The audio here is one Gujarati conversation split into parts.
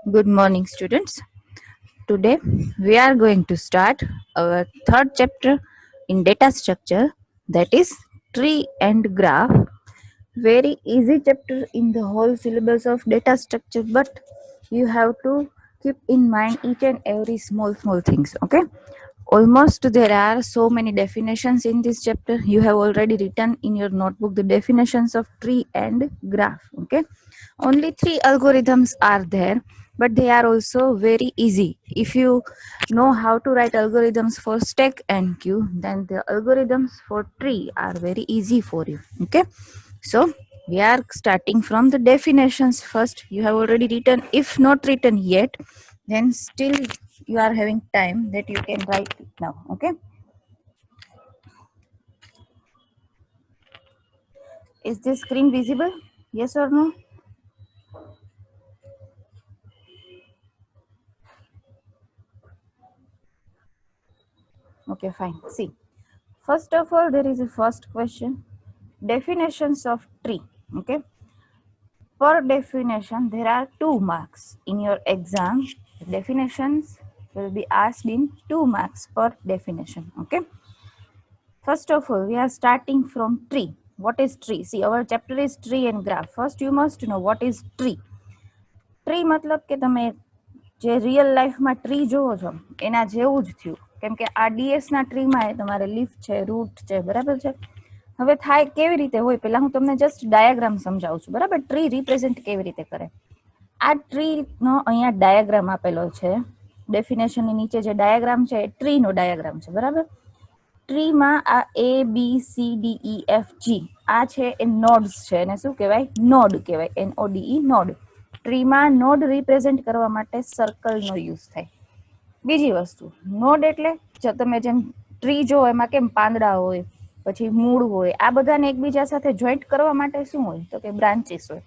Good morning, students. Today we are going to start our third chapter in data structure, that is tree and graph. Very easy chapter in the whole syllabus of data structure, but you have to keep in mind each and every small things. Okay, almost there are so many definitions in this chapter. You have already written in your notebook the definitions of tree and graph. Okay, only three algorithms are there, but they are also very easy. If you know how to write algorithms for stack and queue, then the algorithms for tree are very easy for you. Okay, so we are starting from the definitions first. You have already written. If not written yet, then still you are having time that you can write it now. Okay, is this screen visible? Yes or no? Okay, fine. See, first of all, there is a first question. Definitions of tree. Okay, per definition there are 2 marks in your exam. Definitions will be asked in 2 marks per definition. Okay, first of all we are starting from tree. What is tree? See, our chapter is tree and graph. First you must know what is tree. Tree મતલબ કે તમે જે રિયલ લાઈફમાં ટ્રી જોવો છો એના જેવું જ થયું, કેમ કે આ ડીએસ ના ટ્રીમાં તમારે લીફ છે, રૂટ છે, બરાબર છે. હવે થાય કેવી રીતે હોય, પેલા હું તમને જસ્ટ ડાયાગ્રામ સમજાવું છું, બરાબર. ટ્રી રિપ્રેઝેન્ટ કેવી રીતે કરે. આ ટ્રી નો અહીંયા ડાયાગ્રામ આપેલો છે. ડેફિનેશનની નીચે જે ડાયાગ્રામ છે એ ટ્રી નો ડાયાગ્રામ છે, બરાબર. ટ્રીમાં આ A B C D E F G આ છે એ નોડ્સ છે, એને શું કહેવાય? નોડ કહેવાય, NODE નોડ. ટ્રીમાં નોડ રિપ્રેઝેન્ટ કરવા માટે સર્કલનો યુઝ થાય. બીજી વસ્તુ, નોડ એટલે તમે જેમ ટ્રી જો એમાં કેમ પાંદડા હોય, પછી મૂળ હોય, આ બધાને એકબીજા સાથે જોઈન્ટ કરવા માટે શું હોય? તો કે બ્રાન્ચીસ હોય.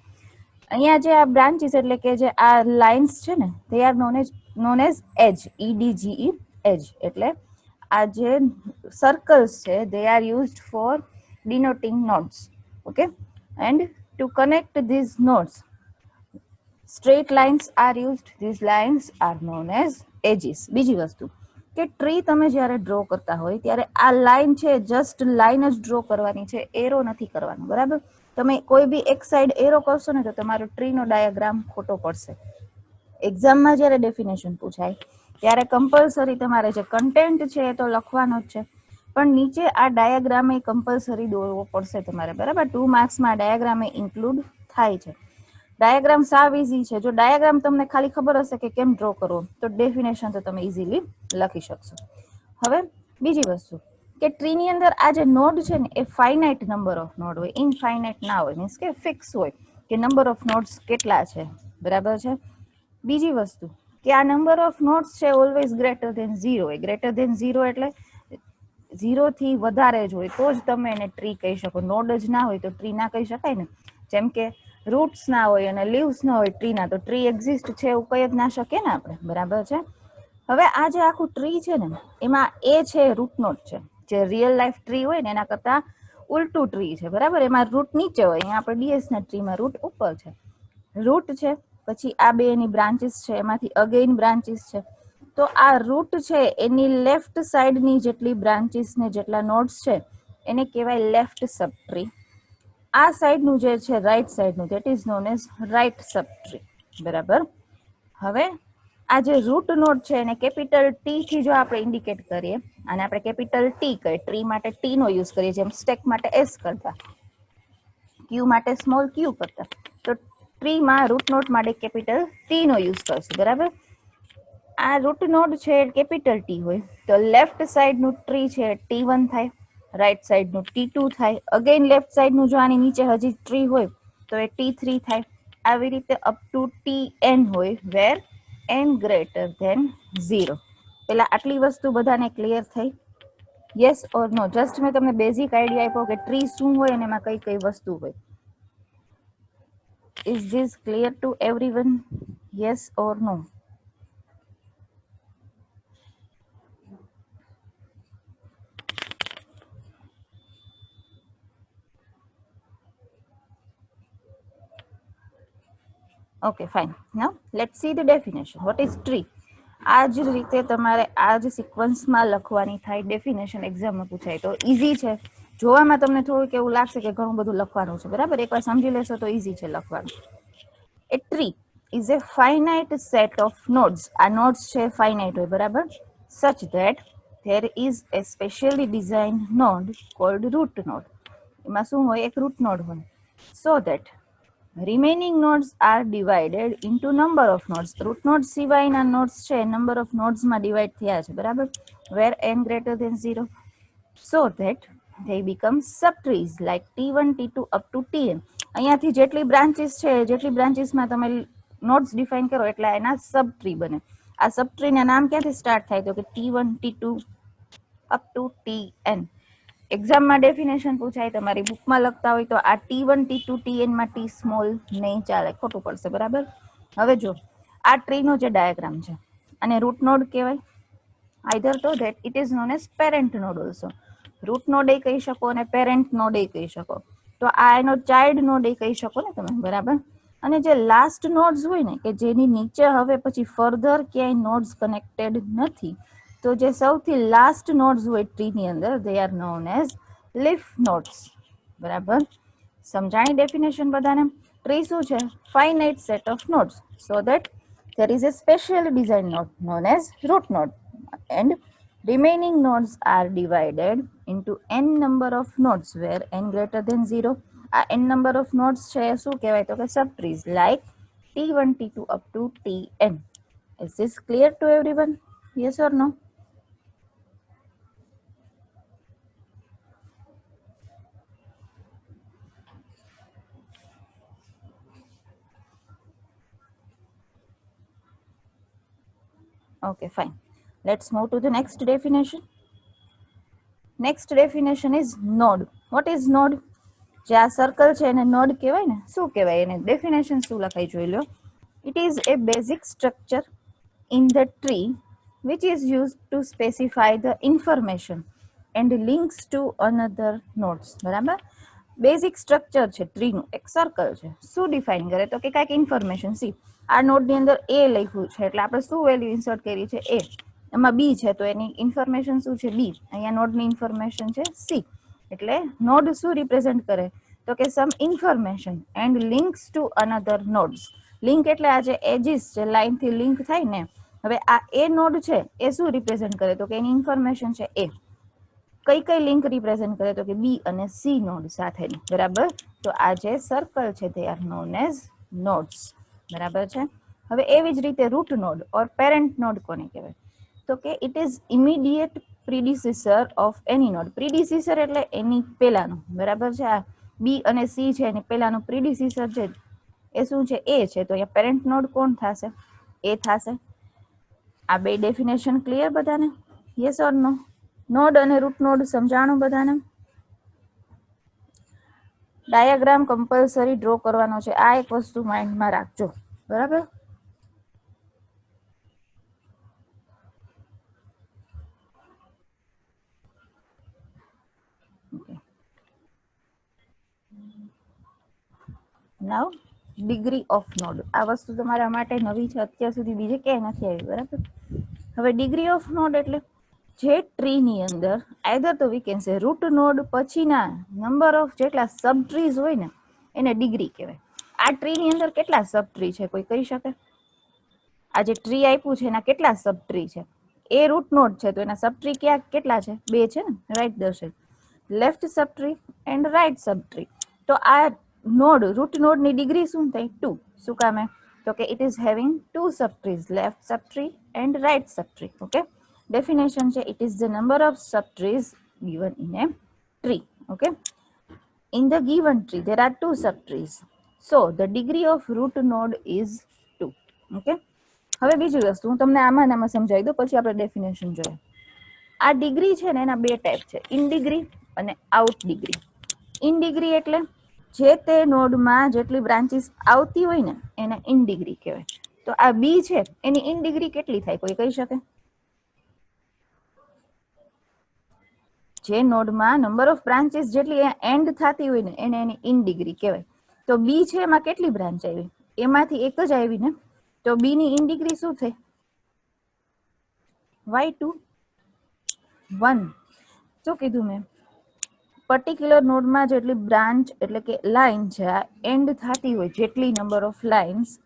અહીંયા જે આ બ્રાન્ચીસ એટલે કે જે આ લાઇન્સ છે ને, they are known as edge, EDGE edge. એટલે આ જે સર્કલ્સ છે they are used for denoting nodes. Okay, and to connect these nodes straight lines are used. These lines are known as edges. બીજી વસ્તુ કે ટ્રી તમે જ્યારે ડ્રો કરતા હોય ત્યારે આ લાઈન છે જસ્ટ લાઈન જ ડ્રો કરવાની છે, એરો નથી કરવાનો, બરાબર. તમે કોઈ બી એક સાઈડ એરો કરશો ને તો તમારો ટ્રીનો ડાયાગ્રામ ખોટો પડશે. એક્ઝામમાં જ્યારે ડેફિનેશન પૂછાય ત્યારે કમ્પલસરી તમારે જે કન્ટેન્ટ છે એ તો લખવાનો જ છે, પણ નીચે આ ડાયાગ્રામ એ કમ્પલસરી દોરવો પડશે તમારે, બરાબર. 2 માર્ક્સમાં ડાયાગ્રામ ઇન્ક્લુડ થાય છે. ડાયાગ્રામ સાવ ઇઝી છે. જો ડાયાગ્રામ તમને ખાલી ખબર હશે કે કેમ ડ્રો કરવો, તો ડેફિનેશન તો તમે ઇઝીલી લખી શકશો. હવે બીજી વસ્તુ કે ટ્રીની અંદર આ જે નોડ છે ને એ ફાઇનાઇટ નંબર ઓફ નોડ હોય, ઇનફાઇનાઇટ ના હોય, મીન્સ કે ફિક્સ હોય કે નંબર ઓફ નોડ્સ કેટલા છે, બરાબર છે. બીજી વસ્તુ કે આ નંબર ઓફ નોડ્સ છે ઓલવેઝ ગ્રેટર ધેન 0 હોય. ગ્રેટર ધેન 0 એટલે 0 થી વધારે જ હોય તો જ તમે એને ટ્રી કહી શકો. નોડ જ ના હોય તો ટ્રી ના કહી શકાય ને. જેમ કે રૂટ્સ ના હોય અને લીવ્સ ના હોય ટ્રીના, તો ટ્રી એક્ઝિસ્ટ છે એવું કહી જ ના શકીએ ને આપણે, બરાબર છે. હવે આ જે આખું ટ્રી છે ને એમાં એ છે રૂટ નોડ છે. જે રિયલ લાઈફ ટ્રી હોય ને એના કરતા ઉલટું ટ્રી છે, બરાબર. એમાં રૂટ નીચે હોય, અહીંયા આપણે ડીએસ ના ટ્રીમાં રૂટ ઉપર છે. રૂટ છે, પછી આ બે એની બ્રાન્ચીસ છે, એમાંથી અગેઇન બ્રાન્ચીસ છે. તો આ રૂટ છે એની લેફ્ટ સાઈડની જેટલી બ્રાન્ચીસ ને જેટલા નોડ્સ છે એને કહેવાય લેફ્ટ સબ ટ્રી. આ સાઈડનું જે છે રાઈટ સાઈડનું, that is known as right subtree, બરાબર. હવે આ જે રૂટ નોડ છે એને કેપિટલ ટી થી જો આપણે ઇન્ડિકેટ કરીએ, અને આપણે કેપિટલ ટી કહીએ, ટ્રી માટે ટી નો યુઝ કરીએ, જેમ સ્ટેક માટે એસ કરતા, ક્યુ માટે સ્મોલ ક્યુ કરતા, તો ટ્રીમાં રૂટ નોડ માટે કેપિટલ ટી નો યુઝ કરશું, બરાબર. આ રૂટ નોડ છે કેપિટલ ટી હોય તો લેફ્ટ સાઈડનું ટ્રી છે T1 થાય, રાઈટ સાઈડનું T2 થાય, અગેઇન લેફ્ટ સાઈડનું જો આની નીચે હજી ટ્રી હોય તો એ T3 થાય. આવી રીતે અપ ટુ Tn હોય, વેર n ગ્રેટર ધેન 0. પેલા આટલી વસ્તુ બધાને ક્લિયર થઈ? Yes or no? જસ્ટ મેં તમને બેઝિક આઈડિયા આપ્યો કે ટ્રી શું હોય અને એમાં કઈ કઈ વસ્તુ હોય. Is this clear to everyone? Yes or no? Okay, fine. Now let's see the definition. What is tree? આ જ રીતે તમારે આ જ સિક્વન્સમાં લખવાની થાય ડેફિનેશન એક્ઝામમાં પૂછાય તો ઈઝી છે. જોવામાં તમને થોડુંક એવું લાગશે કે ઘણું બધું લખવાનું છે, બરાબર? એકવાર સમજી લેશો તો ઈઝી છે લખવાનું. A tree is a finite set of nodes. આ nodes છે finite હોય, બરાબર? Such that there is a specially designed node called root node. એમાં શું હોય? એક root node હોય. So that remaining nodes are divided into number of nodes. root nodes સિવાયના nodes છે number of nodes માં divide થયા છે, બરાબર? Where n greater than 0. So that they become subtrees like T1, T2 up to Tn. અહીંયાથી જેટલી બ્રાન્ચીસ છે, જેટલી બ્રાન્ચીસમાં તમે નોડ્સ ડિફાઇન કરો એટલે એના સબ ટ્રી બને. આ સબ ટ્રીના નામ ક્યાંથી સ્ટાર્ટ થાય? તો કે T1, T2 up to Tn. એક્ઝામમાં ડેફિનેશન પૂછાય, તમારી બુકમાં લખતા હોય તો આ T1, T2, Tn માં T સ્મોલ નહીં ચાલે, ખોટું પડશે, બરાબર? હવે જો આ ટ્રીનો જે ડાયાગ્રામ છે આને રૂટ નોડ કહેવાય. આઈધર તો that it is known as parent node also. Root node એ કહી શકો અને પેરેન્ટ નોડ એ કહી શકો. તો આ એનો ચાઇલ્ડ નોડ એ કહી શકો ને તમે, બરાબર? અને જે લાસ્ટ નોડ્સ હોય ને કે જેની નીચે હવે પછી ફર્ધર ક્યાંય નોડ્સ કનેક્ટેડ નથી, તો જે સૌથી લાસ્ટ નોડ્સ હોય ટ્રીની અંદર દે are known as leaf nodes, બરાબર? સમજાણી ડેફિનેશન બધાને? ટ્રી શું છે? Finite set of nodes. So that there is a special design node known as root node, and remaining nodes are divided into n number of nodes where n greater than 0. આ n number of nodes છે શું કહેવાય? તો કે subtrees like T1, T2 up to Tn. Is this clear to everyone? Yes or no? Okay, fine. Let's move to the next definition. Next definition is node. What is node? જે આ સર્કલ છે એને નોડ કહેવાય ને. શું કહેવાય એને? ડેફિનેશન શું લખાય જોઈ લો. It is a basic structure in the tree which is used to specify the information and links to another nodes. બરાબર? બેઝિક સ્ટ્રક્ચર છે ટ્રીનું, એક સર્કલ છે. શું ડિફાઇન કરે? તો કે કાંઈક ઇન્ફોર્મેશન. સી આ નોડની અંદર એ લખ્યું છે એટલે આપણે શું વેલ્યુ ઇન્સર્ટ કરી છે? એ. એમાં બી છે તો એની ઇન્ફોર્મેશન શું છે? બી. અહીંયા નોડની ઇન્ફોર્મેશન છે સી. એટલે નોડ શું રિપ્રેઝેન્ટ કરે? તો કે some information and links to another nodes. Link એટલે આ જે એજીસ છે લાઇનથી લિંક થાય ને. હવે આ એ નોડ છે એ શું રિપ્રેઝેન્ટ કરે? તો કે એની ઇન્ફોર્મેશન છે એ. કઈ કઈ લિંક રિપ્રેઝેન્ટ કરે? તો કે બી અને સી નોડ સાથેની, બરાબર? તો આ જે સર્કલ છે તે આર નોન એઝ નોડ્સ, બરાબર છે? હવે એવી જ રીતે root node or parent node કોને કહેવાય? તો કે it is immediate predecessor of any node. Predecessor એટલે એની પહેલાનું, બરાબર છે? આ બી અને સી છે એની પહેલાનું પ્રીડિસિસર છે એ શું છે? એ છે. તો અહીંયા પેરેન્ટ નોડ કોણ થશે? એ થશે. આ બે ડેફિનેશન ક્લિયર બધાને? Yes or no? નોડ અને રૂટ નોડ સમજાણું બધાને? ડાયાગ્રામ કમ્પલસરી ડ્રો કરવાનો છે, આ એક વસ્તુ માઇન્ડમાં રાખજો, બરાબર? નાઉ ડિગ્રી ઓફ નોડ. આ વસ્તુ તમારા માટે નવી છે, અત્યાર સુધી બીજે ક્યાંય નથી આવી, બરાબર? હવે ડિગ્રી ઓફ નોડ એટલે જે ટ્રીની અંદર આઈધર તો we can say root node પછીના નંબર ઓફ જેટલા સબ ટ્રીઝ હોય ને એને ડિગ્રી કહેવાય. આ ટ્રીની અંદર કેટલા સબ ટ્રી છે કોઈ કહી શકે? આ જે ટ્રી આપ્યું છે એના કેટલા સબ ટ્રી છે? એ રૂટ નોડ છે તો એના સબ ટ્રી ક્યાં કેટલા છે? બે છે ને, રાઈટ દર્શક? Left sub tree and right sub tree. તો આ નોડ રૂટ નોડની ડિગ્રી શું થાય? 2. શું કામે? તો કે it is having 2 sub trees, left sub tree and right sub tree. Okay, definition છે it is the number of subtrees given in a tree. Okay, in the given tree there are 2 subtrees, so the degree of root node is 2. Okay, હવે બીજી વસ્તુ હું તમને આમાં સમજાવી દઉં પછી આપણે ડેફિનેશન જોઈએ. આ ડિગ્રી છે ને એના બે ટાઈપ છે, ઇન ડિગ્રી અને આઉટ ડિગ્રી. ઇન ડિગ્રી એટલે જે તે નોડમાં જેટલી બ્રાન્ચીસ આવતી હોય ને એને ઇન ડિગ્રી કહેવાય. તો આ બી છે એની ઇન ડિગ્રી કેટલી થાય કોઈ કહી શકે? જે નોડમાં નંબર ઓફ બ્રાન્ચીસ જેટલી એન્ડ થતી હોય ને એને એની ઇન ડિગ્રી કહેવાય. તો બી છે એમાં કેટલી બ્રાન્ચ આવી? એમાંથી એક જ આવી ને, તો બી ની ઇન ડિગ્રી શું થઈ? y2 1. શું કીધું મેં? પર્ટિક્યુલર નોડમાં જેટલી બ્રાન્ચ એટલે કે લાઈન છે આ એન્ડ થતી હોય, જેટલી નંબર ઓફ લાઇન્સ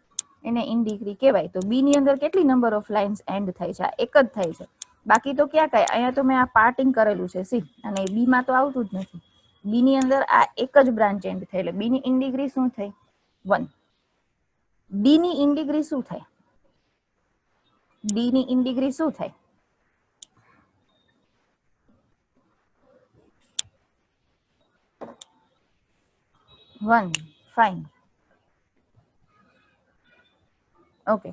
એને ઇન ડિગ્રી કહેવાય. તો બી ની અંદર કેટલી નંબર ઓફ લાઇન્સ એન્ડ થાય છે? આ એક જ થાય છે. બાકી તો ક્યાં કાંઈ અહીંયા તો મેં આ પાર્ટિંગ કરેલું છે સી, અને બી માં તો આવતું જ નથી. બી ની અંદર આ એક જ બ્રાન્ચ એન્ડ થાય એટલે બી ની ઇન ડિગ્રી શું થઈ? 1. ડી ની ઇન ડિગ્રી શું થાય? ડી ની ઇન ડિગ્રી શું થાય? 1. ફાઇન. ઓકે,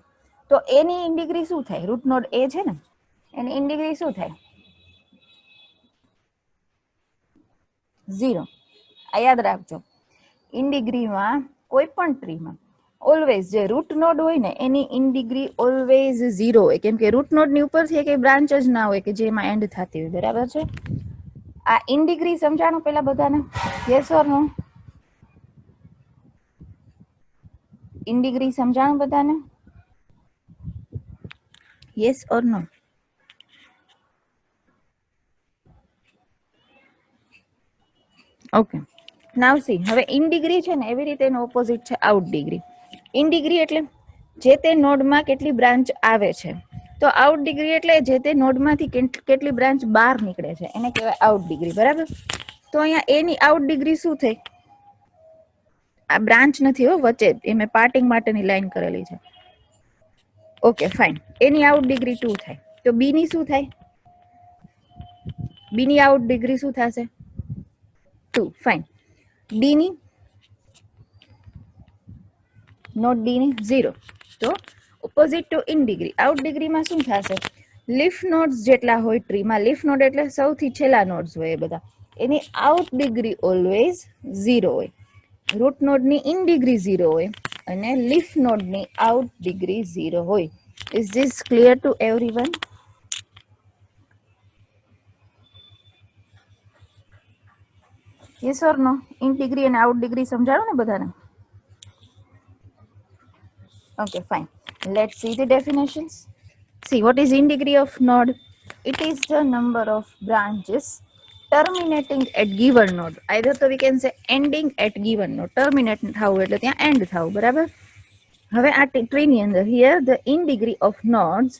તો એની ઇન ડિગ્રી શું થાય? રૂટ નોડ એ છે ને, એની ઇન ડિગ્રી શું થાય? 0. આ યાદ રાખજો, ઇન ડિગ્રીમાં કોઈ પણ ટ્રીમાં ઓલવેઝ જે રૂટ નોડ હોય ને એની ઇન ડિગ્રી ઓલવેઝ 0 હોય, કેમ કે રૂટ નોડ ની ઉપરથી કઈ બ્રાન્ચ જ ના હોય કે જેમાં એન્ડ થતી હોય. બરાબર છે? આ ઇન ડિગ્રી સમજાણું પેલા બધાને? Yes or no? In degree સમજાણું બધાને? Yes or no? Okay, now see, હવે ઇન ડિગ્રી છે ને એવી રીતે એનો ઓપોઝિટ છે આઉટ ડિગ્રી. ઇન ડિગ્રી એટલે જે તે નોડમાં કેટલી બ્રાન્ચ આવે છે, તો આઉટ ડિગ્રી એટલે જે તે નોડમાંથી કેટલી બ્રાન્ચ બહાર નીકળે છે એને કહેવાય આઉટ ડિગ્રી. બરાબર? તો અહીંયા એની આઉટ ડિગ્રી શું થઈ? આ બ્રાન્ચ નથી હો વચ્ચે, એ મેં પાર્ટિંગ માટેની લાઈન કરેલી છે. ઓકે ફાઇન, એની આઉટ ડિગ્રી 2 થાય. તો બી ની શું થાય? બી ની આઉટ ડિગ્રી શું થશે? 2. ફાઇન. ડી ની? નોટ ડી ની 0. તો opposite to in degree, out ડિગ્રીમાં શું થશે? લીફ નોડ્સ જેટલા હોય ટ્રીમાં, લીફ નોડ એટલે સૌથી છેલ્લા નોડ્સ હોય એ બધા, એની આઉટ ડિગ્રી ઓલવેઝ 0 હોય. રૂટ નોડની ઇન ડિગ્રી 0 હોય અને લીફ નોડની આઉટ ડિગ્રી 0 હોય. Is this clear to everyone? Yes or no? In degree અને આઉટ ડિગ્રી સમજાણું ને બધાને? Okay, fine. Let's see the definitions. See, what is in degree of node? It is the number of branches terminating at given node. Either so we can say ending at given node. Terminate થાવું એટલે ત્યાં end થાવું. બરાબર? હવે આ ટ્રીની અંદર here the in degree of nodes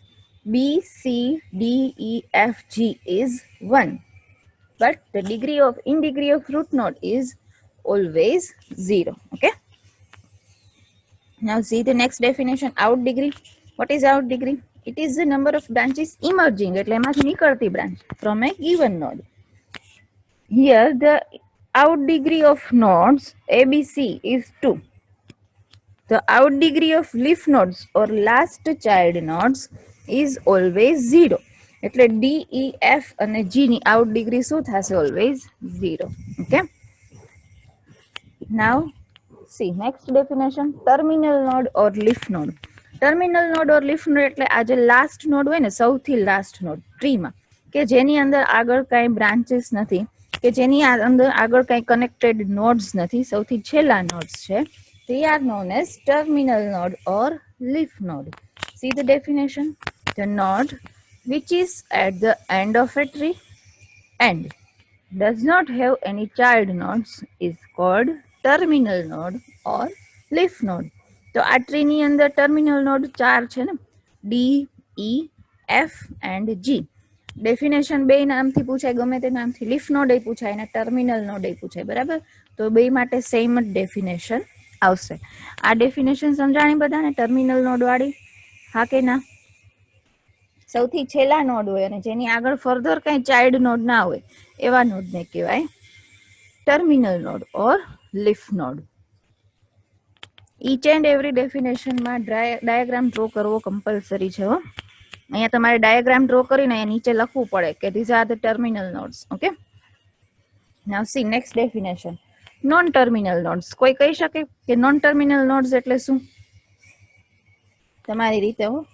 B, C, D, E, F, G is 1. But the degree of in degree of root node is always 0. Okay? Now see the next definition, out degree. What is out degree? It is the number of branches emerging, એટલે એમાંથી નીકળતી branch from a given node. Here the out degree of nodes ABC is 2. The out degree of leaf nodes or last child nodes is always 0. એટલે D, E, F અને G ની out degree શું થશે? Always 0. Okay. Now see next definition, terminal node or leaf node. Terminal node or leaf node એટલે આ જે લાસ્ટ નોડ હોય ને, સૌથી લાસ્ટ નોડ ટ્રીમાં, કે જેની અંદર આગળ કાંઈ બ્રાન્ચીસ નથી, કે જેની અંદર આગળ કાંઈ કનેક્ટેડ નોડ્સ નથી, સૌથી છેલ્લા નોડ્સ છે, they are known as terminal node or leaf node. See the definition, the node which is at the end of a tree and does not have any child nodes is called terminal node or leaf node. તો આ ટ્રીની અંદર ટર્મિનલ નોડ 4 છે ને, D, E, F and G. Definition બે નામથી પૂછાય, ગમે તે નામથી, લીફ નોડ એ પૂછાય અને ટર્મિનલ નોડ એ પૂછાય. બરાબર? તો બે માટે સેમ જ ડેફિનેશન આવશે. આ ડેફિનેશન સમજાણી બધાને ટર્મિનલ નોડ વાળી? હા કે ના? સૌથી છેલ્લા નોડ હોય અને જેની આગળ ફર્ધર કઈ ચાઇલ્ડ નોડ ના હોય એવા નોડને કહેવાય terminal node or leaf node. Each and every ડેફિનેશનમાં ડાયાગ્રામ ડ્રો કરવો કમ્પલસરી છે. અહીંયા તમારે ડાયાગ્રામ ડ્રો કરીને અહીંયા નીચે લખવું પડે કે these are the terminal nodes. Okay, now C next definition, non terminal nodes. કોઈ કહી શકે કે નોન ટર્મિનલ નોડ્સ એટલે શું? તમારી રીતે હો,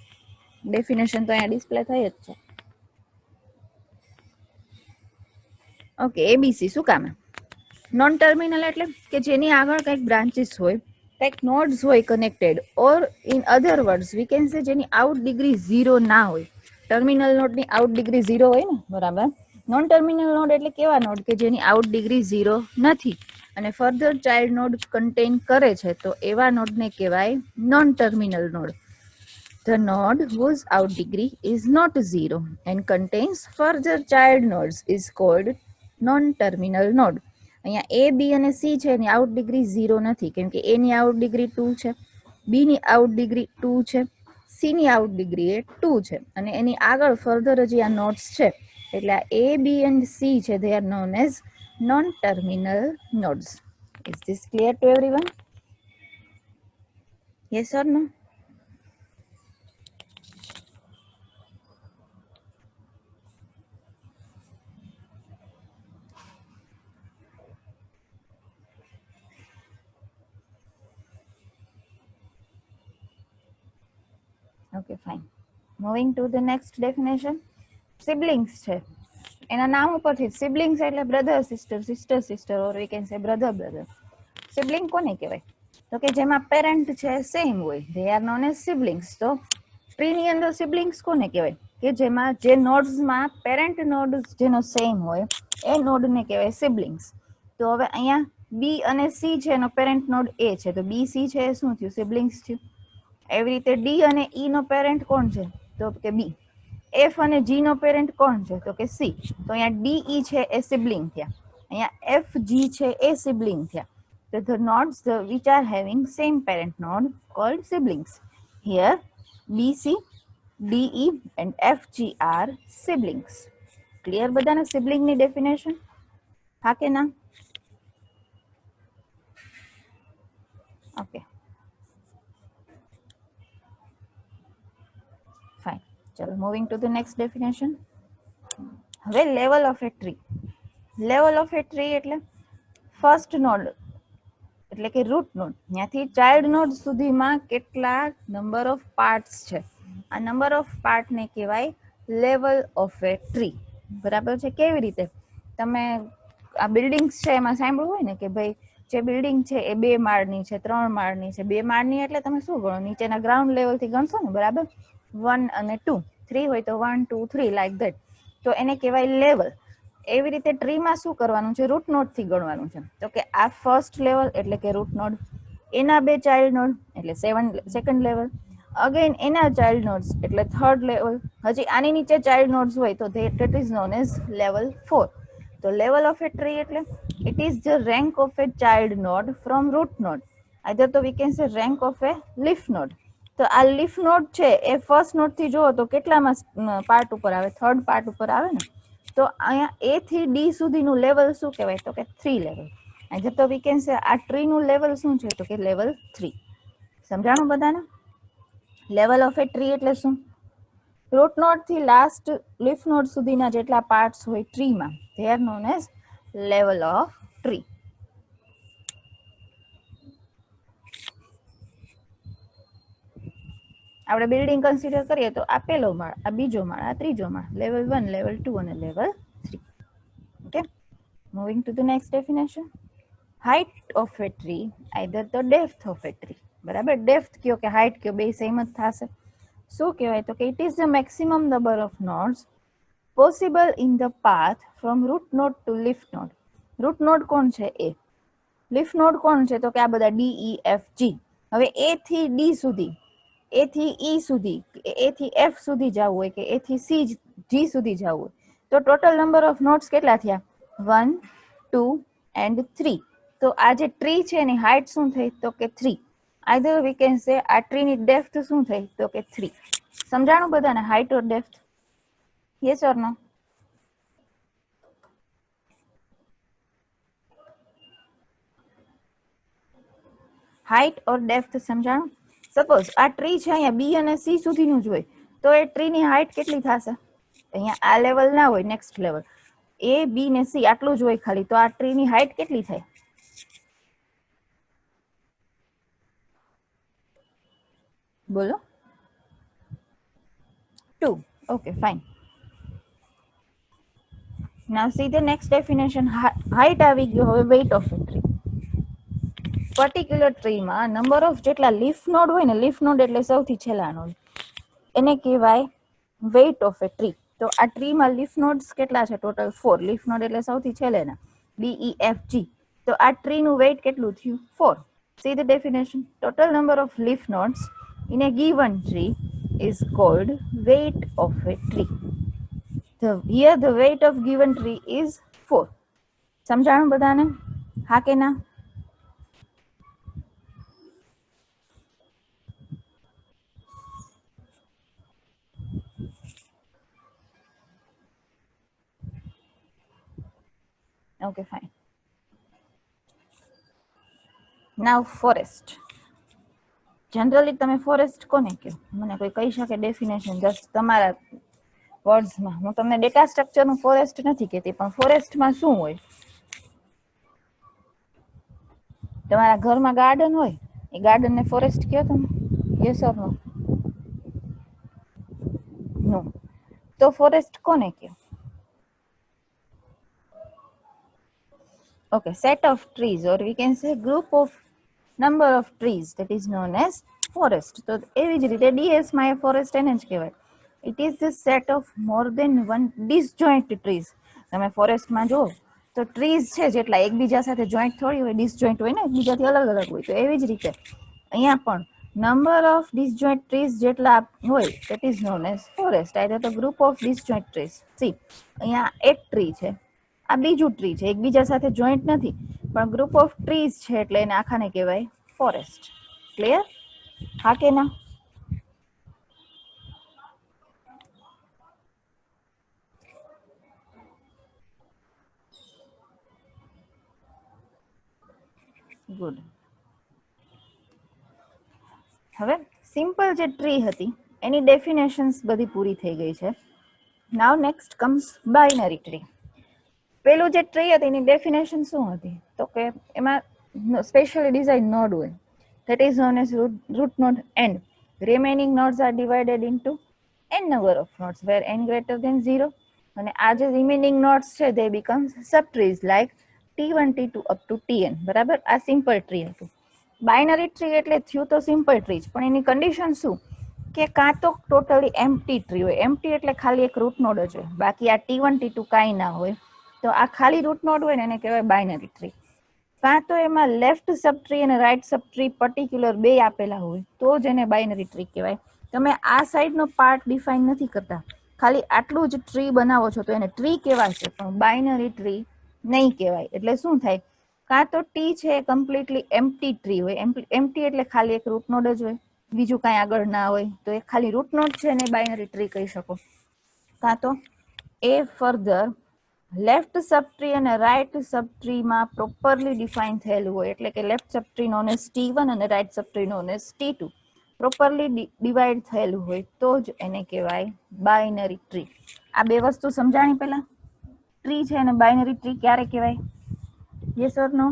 ડેફિનેશન તો અહીંયા ડિસ્પ્લે થઈ જ છે. ઓકે, એબીસી શું કામ? નોન ટર્મિનલ એટલે કે જેની આગળ કંઈક બ્રાન્ચીસ હોય કંઈક નોડ્સ હોય connected, or in other words V can સે જેની આઉટ ડિગ્રી 0 ના હોય. ટર્મિનલ નોડની આઉટ ડિગ્રી 0 હોય ને, બરાબર. નોન ટર્મિનલ નોડ એટલે કેવા નોડ કે જેની આઉટ ડિગ્રી 0 નથી અને ફર્ધર ચાઇલ્ડ નોડ કન્ટેન કરે છે, તો એવા નોડને કહેવાય non terminal node. The node whose out degree is not 0 and contains further child nodes is called non-terminal node. અહીંયા A, B અને C છે એની આઉટ ડિગ્રી 0 નથી, કેમ કે A ની આઉટ ડિગ્રી 2 છે, B ની આઉટ ડિગ્રી 2 છે, C ની આઉટ ડિગ્રી એ 2 છે અને એની આગળ ફર્ધર હજી આ નોડ્સ છે, એટલે આ A, B and C છે, they are known as non-terminal nodes. Is this clear to everyone? Yes or no? Okay, fine. Moving to the next definition. Siblings છે, એના નામ ઉપરથી સિબ્લિંગ્સ એટલે brother sister, sister sister, or we can say brother brother. Sibling કોને કહેવાય? તો કે જેમાં પેરેન્ટ છે સેમ હોય, they are known as siblings. તો ટ્રીની અંદર સિબ્લિંગ્સ કોને કહેવાય? કે જેમાં જે નોડ્સમાં પેરેન્ટ નોડ જેનો સેમ હોય એ નોડને કહેવાય સિબ્લિંગ્સ. તો હવે અહીંયા બી અને સી છે એનો પેરેન્ટ નોડ એ છે, તો બી સી છે એ શું થયું? સિબ્લિંગ્સ થયું. એવી રીતે ડી અને ઈ નો પેરેન્ટ કોણ છે? તો કે બી. એફ અને જી નો પેરેન્ટ કોણ છે? તો કે સી. તો અહીંયા ડી ઈ છે એ સિબ્લિંગ થયા, અહીંયા એફ જી છે એ સિબ્લિંગ થયા. તો the nodes which are having same parent node called siblings. Here BC, DE and FG are siblings. Clear બધાને સિબ્લિંગ ની ડેફિનેશન? હા કે ના? Okay, fine. ચલો, moving to the next definition. હવે level of a tree. Level of a tree એટલે ફર્સ્ટ નોડ એટલે કે રૂટ નોડ, ત્યાંથી ચાઇલ્ડ નોડ સુધીમાં કેટલા નંબર ઓફ પાર્ટ્સ છે, આ નંબર ઓફ પાર્ટને કહેવાય લેવલ ઓફ એ ટ્રી. બરાબર છે? કેવી રીતે? તમે આ બિલ્ડિંગ્સ છે એમાં સાંભળવું હોય ને કે ભાઈ જે બિલ્ડિંગ છે એ 2 માળની છે, 3 માળની છે. 2 માળની એટલે તમે શું ગણો? નીચેના ગ્રાઉન્ડ લેવલથી ગણશો ને, બરાબર? 1 અને 2, 3 હોય તો 1 2 3 લાઈક ધેટ. તો એને કહેવાય લેવલ. એવી રીતે ટ્રીમાં શું કરવાનું છે? રૂટ નોડ થી ગણવાનું છે. તો કે આ ફર્સ્ટ લેવલ એટલે કે રૂટ નોડ, એના 2 ચાઇલ્ડ નોડ એટલે સેકન્ડ લેવલ, અગેન એના ચાઇલ્ડ નોડ્સ એટલે થર્ડ લેવલ, હજી આની નીચે ચાઇલ્ડ નોડ્સ હોય તો that is known as level 4. તો લેવલ ઓફ એ ટ્રી એટલે it is the rank of a child node from root node. Either તો we can say rank of a leaf node. તો આ લીફ નોડ છે એ ફર્સ્ટ નોડ થી જુઓ તો કેટલામાં પાર્ટ ઉપર આવે? થર્ડ પાર્ટ ઉપર આવે ને. તો અહીંયા એ થી ડી સુધીનું લેવલ શું કહેવાય? તો કે 3 લેવલ. આઈધર તો વી કેન સે આ ટ્રીનું લેવલ શું છે? તો કે લેવલ 3. સમજાણું બધાને? લેવલ ઓફ એ ટ્રી એટલે શું? રૂટ નોડ થી લાસ્ટ લીફ નોડ સુધીના જેટલા પાર્ટ્સ હોય ટ્રીમાં, they are known as level of tree. આપણે બિલ્ડિંગ કન્સિડર કરીએ તો આ પહેલો માળ, આ બીજો માળ, આ ત્રીજો માળ, લેવલ 1, લેવલ 2 અને level 3. Okay, moving to the next definition. Height of a tree either the depth of a tree. બરાબર, ડેપ્થ કયો કે હાઇટ કયો, બે સેમ જ થશે. શું કહેવાય? તો કે it is the maximum number of nodes possible in the path from root node to leaf node. Root node કોણ છે? એ. લીફ નોડ કોણ છે? તો કે આ બધા ડી ઈ એફ જી. હવે એ થી ડી સુધી, એ થી ઈ સુધી, એ થી એફ સુધી જવું હોય કે એ થી સી જી સુધી જવું હોય, તો ટોટલ નંબર ઓફ નોડ્સ કેટલા થયા? 1 2 and 3. તો આ જે ટ્રી છે એની હાઇટ શું થઈ? તો કે 3. આઈધર વી કેન સે આ ટ્રીની ડેપ્થ શું થઈ? તો કે 3. સમજાણું બધાને? Height or depth? Yes or no? Height or depth સમજાણું? સપોઝ આ ટ્રી છે અહીંયા બી અને સી સુધીનું જ હોય, તો એ ટ્રીની હાઇટ કેટલી થશે? અહીંયા આ લેવલ ના હોય, નેક્સ્ટ લેવલ એ બી ને સી આટલું જ હોય ખાલી, તો આ ટ્રીની હાઇટ કેટલી થાય? બોલો. 2. Okay, fine. Now see the next definition. Height આવી ગયો, હવે weight of a tree. Particular ટ્રીમાં નંબર ઓફ જેટલા લીફ નોડ હોય ને, લીફ નોડ એટલે સૌથી છેલ્લા નોડ, એને કહેવાય વેઇટ ઓફ એ ટ્રી. તો આ ટ્રીમાં લીફ નોડ્સ કેટલા છે? ટોટલ 4. લીફ નોડ એટલે સૌથી છેલ્લેના, BEFG. તો આ ટ્રીનું વેઇટ કેટલું થયું? 4. See the definition. Total number of leaf nodes in a given tree is called weight of a tree. Here the weight of given tree is 4. સમજાણું બધાને? હા કે ના? Okay, fine. Now forest. Generally તમે ફોરેસ્ટ કોને કહો? મને કોઈ કહી શકે ડેફિનેશન જસ્ટ તમારા વર્ડ્સમાં? હું તમને ડેટા સ્ટ્રક્ચરનું ફોરેસ્ટ નથી કહેતી, પણ ફોરેસ્ટમાં શું હોય? તમારા ઘરમાં ગાર્ડન હોય, એ ગાર્ડનને ફોરેસ્ટ કહો તમે? યસ ઓર નો? નો. તો ફોરેસ્ટ કોને કહો? Okay, set of trees, or we can say group of number of trees, that is known as forest. તો એવી જ રીતે DS માં એ ફોરેસ્ટ એને જ કહેવાય. It is the set of more than one disjoint trees. તમે ફોરેસ્ટમાં જો તો ટ્રીઝ છે જેટલા એકબીજા સાથે જોઈન્ટ થોડી હોય, ડિસજોઈન્ટ હોય ને, એકબીજાથી અલગ અલગ હોય. તો એવી જ રીતે અહીંયા પણ નંબર ઓફ ડિસજોઈન્ટ ટ્રીઝ જેટલા હોય, that is known as forest. Either the group of disjoint trees. See, અહીંયા એક ટ્રી છે, આ બીજું ટ્રી છે, એકબીજા સાથે જોઈન્ટ નથી, પણ ગ્રુપ ઓફ ટ્રીઝ છે એટલે એને આખાને કહેવાય ફોરેસ્ટ. ક્લિયર? હા કે ના? ગુડ. હવે સિમ્પલ જે ટ્રી હતી એની ડેફિનેશન્સ બધી પૂરી થઈ ગઈ છે. Now next comes binary tree. પેલું જે ટ્રી હતી એની ડેફિનેશન શું હતી? તો કે એમાં સ્પેશિયલી ડિઝાઇન નોડ હોય, that is known as root node, and remaining nodes are divided into n number of nodes where n greater than 0. અને આ જે રિમેનિંગ નોડ્સ છે they become subtrees like T1 T2 up to Tn. બરાબર? આ સિમ્પલ ટ્રી હતું. બાઇનરી ટ્રી એટલે થયું તો સિમ્પલ ટ્રી જ, પણ એની કન્ડિશન શું? કે કાં તો ટોટલી એમ્પ્ટી ટ્રી હોય, એમ્પ્ટી એટલે ખાલી એક રૂટ નોડ જ હોય, બાકી આ T1 T2 કાંઈ ના હોય, તો આ ખાલી રૂટ નોડ હોય ને એને કહેવાય બાઇનરી ટ્રી. કાં તો એમાં લેફ્ટ સબ ટ્રી અને રાઈટ સબ ટ્રી પર્ટિક્યુલર બે આપેલા હોય તો જ એને બાઇનરી ટ્રી કહેવાય. તમે આ સાઈડનો પાર્ટ ડિફાઇન નથી કરતા, ખાલી આટલું જ ટ્રી બનાવો છો તો એને ટ્રી કહેવાશે, પણ બાઇનરી ટ્રી નહીં કહેવાય. એટલે શું થાય? કાં તો ટી છે એ કમ્પ્લીટલી એમ્પ્ટી ટ્રી હોય, એમ્પ્ટી એટલે ખાલી એક રૂટ નોડ જ હોય, બીજું કાંઈ આગળ ના હોય, તો એ ખાલી રૂટ નોડ છે એને બાઇનરી ટ્રી કહી શકો. કાં તો એ ફર્ધર લેફ્ટ સબ ટ્રી અને રાઈટ સબ ટ્રીમાં પ્રોપરલી ડિફાઇન થયેલું હોય, એટલે કે left sub tree known as T1 અને right sub tree known as T2 properly divide થયેલું હોય તો જ એને કહેવાય બાઇનરી ટ્રી. આ બે વસ્તુ સમજાણી પહેલા? ટ્રી છે અને બાઇનરી ટ્રી ક્યારે કહેવાય? યસ ઓર નો?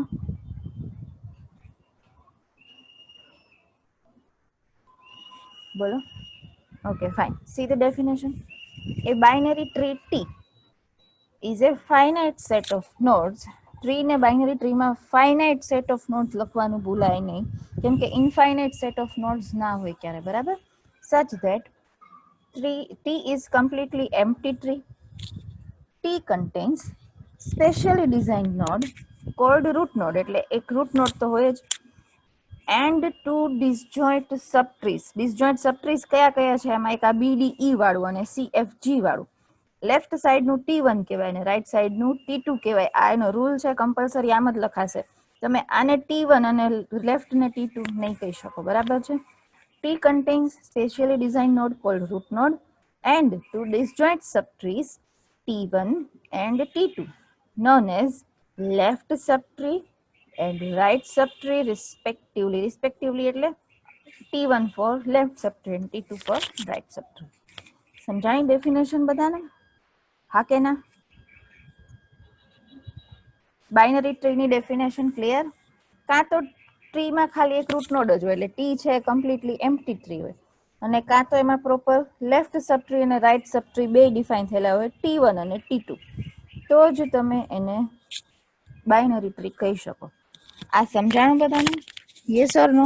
બોલો. Okay, fine. See the definition. A binary tree T is a finite set of nodes. Tree ને બાઇનરી ટ્રીમાં ફાઇનાઇટ સેટ ઓફ નોડ્સ લખવાનું ભૂલાય નહીં, કેમ કે ઇનફાઇનાઇટ સેટ ઓફ નોડ્સ ના હોય ક્યારે. બરાબર? સચ that T is completely empty tree. T contains specially designed node called root node, એટલે એક રૂટ નોડ તો હોય જ, and two disjoint subtrees. disjoint subtrees કયા કયા છે? એમાં એક આ BDE વાળું અને CFG વાળું. લેફ્ટ સાઈડનું T1 કહેવાય ને રાઈટ સાઈડનું T2 કહેવાય. આ એનો રૂલ છે, કમ્પલસરી આમ જ લખાશે. તમે આને T1 અને લેફ્ટને T2 નહીં કહી શકો. બરાબર છે? T contains specially designed node called root node and two disjoint subtrees T1 and T2 known as left subtree and right subtree respectively. Respectively એટલે T1 for left subtree and T2 for right subtree. સમજાણી ડેફિનેશન બધાને? હા કે ના? બાઇનરી ટ્રીની ડેફિનેશન ક્લિયર? કાં તો ટ્રીમાં ખાલી એક રૂટ નોડ જ હોય, એટલે ટી છે કમ્પ્લીટલી એમ્પ્ટી ટ્રી હોય, અને કાં તો એમાં પ્રોપર લેફ્ટ સબટ્રી અને રાઈટ સબટ્રી બે ડિફાઇન થયેલા હોય, T1 અને T2, તો જ તમે એને બાઇનરી ટ્રી કહી શકો. આ સમજાણું બધાને? Yes or no?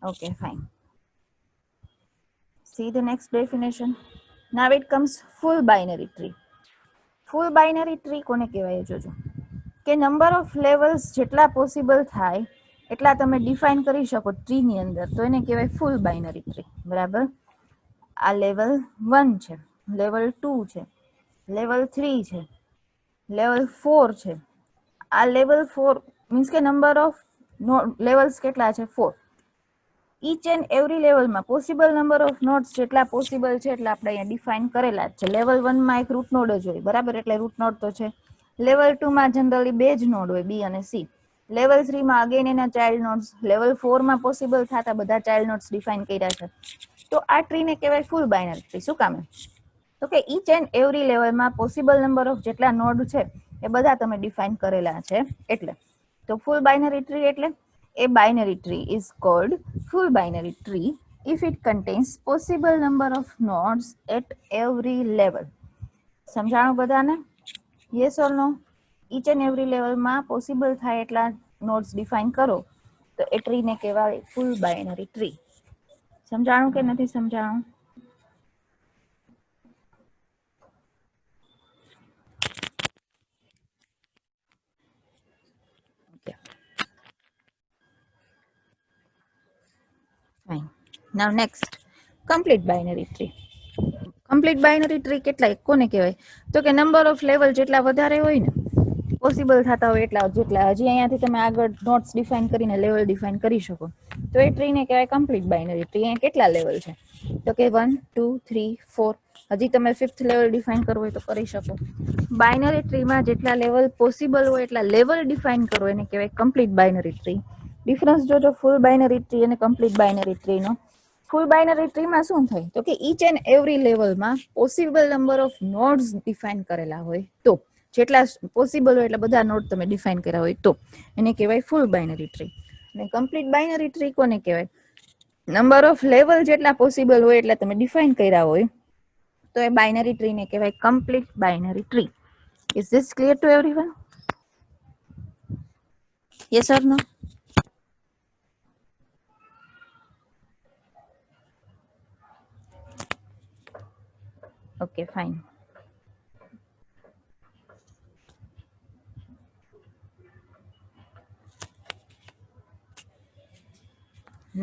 Okay, fine. See the next definition. Now it comes full binary tree. Full binary tree કોને કહેવાય જોજો, કે નંબર ઓફ લેવલ્સ જેટલા પોસિબલ થાય એટલા તમે ડિફાઇન કરી શકો ટ્રીની અંદર, તો એને કહેવાય ફૂલ બાઇનરી ટ્રી. બરાબર? આ લેવલ 1 છે, લેવલ 2 છે, લેવલ 3 છે, લેવલ 4 છે. આ લેવલ 4 મીન્સ કે નંબર ઓફ લેવલ્સ કેટલા છે? 4. ઈચ એન્ડ એવરી લેવલમાં પોસિબલ નંબર ઓફ નોડ્સ જેટલા પોસિબલ છે એટલા આપણે અહીંયા ડિફાઇન કરેલા જ છે. લેવલ 1 માં એક રૂટ નોડ જ હોય, બરાબર? એટલે રૂટ નોડ તો છે. લેવલ 2 માં જનરલી 2 જ નોડ હોય, બી અને સી. લેવલ 3 માં અગેન એના ચાઇલ્ડ નોડ્સ. લેવલ 4 માં પોસિબલ થતા બધા ચાઇલ્ડ નોડ્સ ડિફાઇન કર્યા છે. તો આ ટ્રીને કહેવાય ફૂલ બાઇનરી ટ્રી. શું કામ? તો કે ઈચ એન્ડ એવરી લેવલમાં પોસિબલ નંબર ઓફ જેટલા નોડ છે એ બધા તમે ડિફાઇન કરેલા છે એટલે. તો ફૂલ બાઇનરી ટ્રી એટલે a binary tree is called full binary tree if it contains possible number of nodes at every level. સમજાણું બધાને? Yes or no? Each and every લેવલમાં પોસિબલ થાય એટલા નોડ્સ ડિફાઇન કરો તો એ ટ્રીને કહેવાય ફૂલ બાઇનરી ટ્રી. સમજાણું કે નથી સમજાણું? Fine. Now next, complete binary tree. Complete binary tree કેટલા કોને કહેવાય? તો કે નંબર ઓફ લેવલ જેટલા વધારે હોય ને, પોસિબલ થતા હોય એટલા જેટલા હજી અહીંયાથી તમે આગળ નોટ્સ ડિફાઇન કરીને લેવલ ડિફાઇન કરી શકો, તો એ ટ્રીને કહેવાય કમ્પ્લીટ બાઇનરી ટ્રી. અહીંયા કેટલા લેવલ છે? તો કે 1 2 3 4. હજી તમે 5th લેવલ ડિફાઇન કરવું હોય તો કરી શકો. બાઇનરી ટ્રીમાં જેટલા લેવલ પોસિબલ હોય એટલા લેવલ ડિફાઇન કરો એને કહેવાય કમ્પ્લીટ બાઇનરી ટ્રી. ડિફરન્સ જોજો ફૂલ બાઇનરી ટ્રી અને કમ્પ્લીટ બાઇનરી ટ્રીનો. ફૂલ બાઇનરી ટ્રીમાં શું થાય? તો કે ઈચ એન્ડ એવરી લેવલમાં possible number of nodes define કરેલા હોય તો, જેટલા પોસિબલ હોય એટલે બધા નોડ તમે ડિફાઇન કર્યા હોય તો એને કહેવાય ફૂલ બાઇનરી ટ્રી. અને કમ્પ્લીટ બાઇનરી ટ્રી કોને કહેવાય? નંબર ઓફ લેવલ જેટલા પોસિબલ હોય એટલે તમે ડિફાઇન કર્યા હોય તો એ બાઇનરી ટ્રીને કહેવાય complete binary tree. Is this clear to everyone? Yes or no? Okay, fine.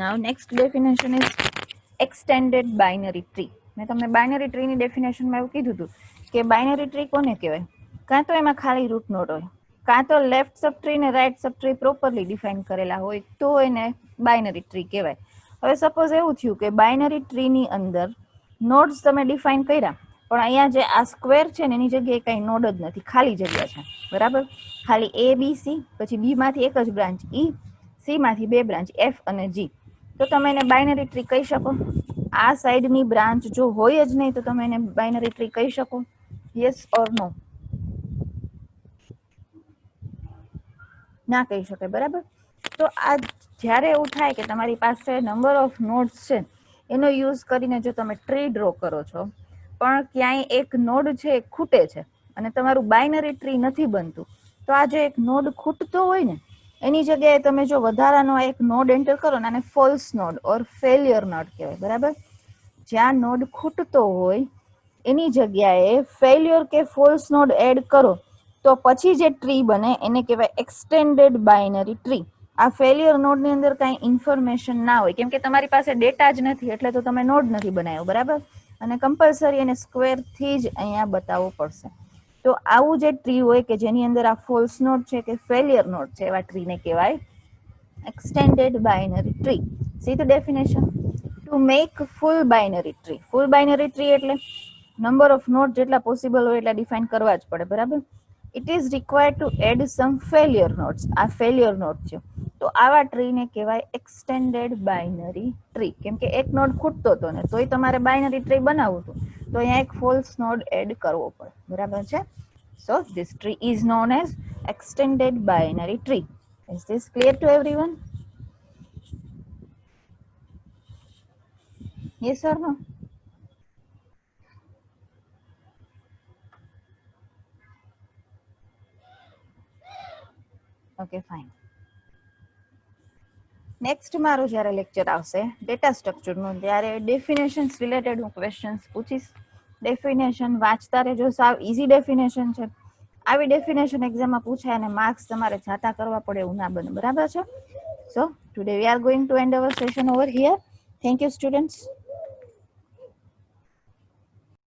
Now next definition is extended binary tree. મેં તમને બાઇનરી ટ્રીની ડેફિનેશનમાં એવું કીધું હતું કે બાઇનરી ટ્રી કોને કહેવાય? કાં તો એમાં ખાલી રૂટ નોડ હોય, કાં તો લેફ્ટ સબ ટ્રી ને right sub tree properly define કરેલા હોય તો એને બાઇનરી ટ્રી કહેવાય. હવે સપોઝ એવું થયું કે બાઇનરી ટ્રીની અંદર નોડ્સ તમે ડિફાઇન કર્યા, પણ અહીંયા જે આ સ્ક્વેર છે ને એની જગ્યાએ કઈ નોડ જ નથી, ખાલી જગ્યા છે. બરાબર? ખાલી એ બી સી, પછી બી માંથી એક જ બ્રાન્ચ ઈ, સી માંથી 2 બ્રાન્ચ એફ અને જી. તો તમે એને બાઇનરી ટ્રી કહી શકો? આ સાઈડની બ્રાન્ચ જો હોય જ નહીં તો તમે એને બાઇનરી ટ્રી કહી શકો? યસ ઓર નો? ના કહી શકે. બરાબર? તો આ જ્યારે એવું થાય કે તમારી પાસે નંબર ઓફ નોડ્સ છે એનો યુઝ કરીને જો તમે ટ્રી ડ્રો કરો છો, પણ ક્યાંય એક નોડ છે ખૂટે છે અને તમારું બાઇનરી ટ્રી નથી બનતું, તો આ જે એક નોડ ખૂટતો હોય ને એની જગ્યાએ તમે જો વધારાનો એક નોડ એન્ટર કરો ને આને ફોલ્સ નોડ ઓર ફેલિયર નોડ કહેવાય. બરાબર? જ્યાં નોડ ખૂટતો હોય એની જગ્યાએ ફેલિયર કે ફોલ્સ નોડ એડ કરો તો પછી જે ટ્રી બને એને કહેવાય એક્સટેન્ડેડ બાઇનરી ટ્રી. આ ફેલિયર નોડની અંદર કાંઈ ઇન્ફોર્મેશન ના હોય, કેમ કે તમારી પાસે ડેટા જ નથી એટલે તો તમે નોડ નથી બનાવ્યો. બરાબર? અને કમ્પલસરી એને સ્ક્વેર થી જ અહીંયા બતાવવો પડશે. તો આવું જે ટ્રી હોય કે જેની અંદર આ ફોલ્સ નોડ છે કે ફેલિયર નોડ છે એવા ટ્રીને કહેવાય extended binary tree. See the definition? To make full binary tree. Full binary tree એટલે નંબર ઓફ નોડ જેટલા પોસિબલ હોય એટલા ડિફાઇન કરવા જ પડે. બરાબર? It is required to add some failure nodes. આ ફેલિયર નોડ છે તો આવા ટ્રીને કહેવાય એક્સટેન્ડેડ બાઇનરી ટ્રી. કેમ કે એક નોડ ખૂટતો હતો ને તોય તમારે બાઇનરી ટ્રી બનાવવું હતું તો અહીંયા એક ફોલ્સ નોડ એડ કરવો પડે. બરાબર છે? So this tree is known as extended binary tree. Is this clear to everyone? Yes or no? Okay fine. Next મારું જ્યારે લેક્ચર આવશે ડેટા સ્ટ્રક્ચરનું, ત્યારે ડેફિનેશન્સ રિલેટેડ હું ક્વેશ્ચન્સ પૂછીશ. ડેફિનેશન વાંચતા રહેજો, સાવ ઇઝી ડેફિનેશન છે. આવી ડેફિનેશન એક્ઝામમાં પૂછાય અને માર્ક્સ તમારે જાતા કરવા પડે એવું ના બને, બરાબર છે? So today we are going to end our session over here. Thank you students.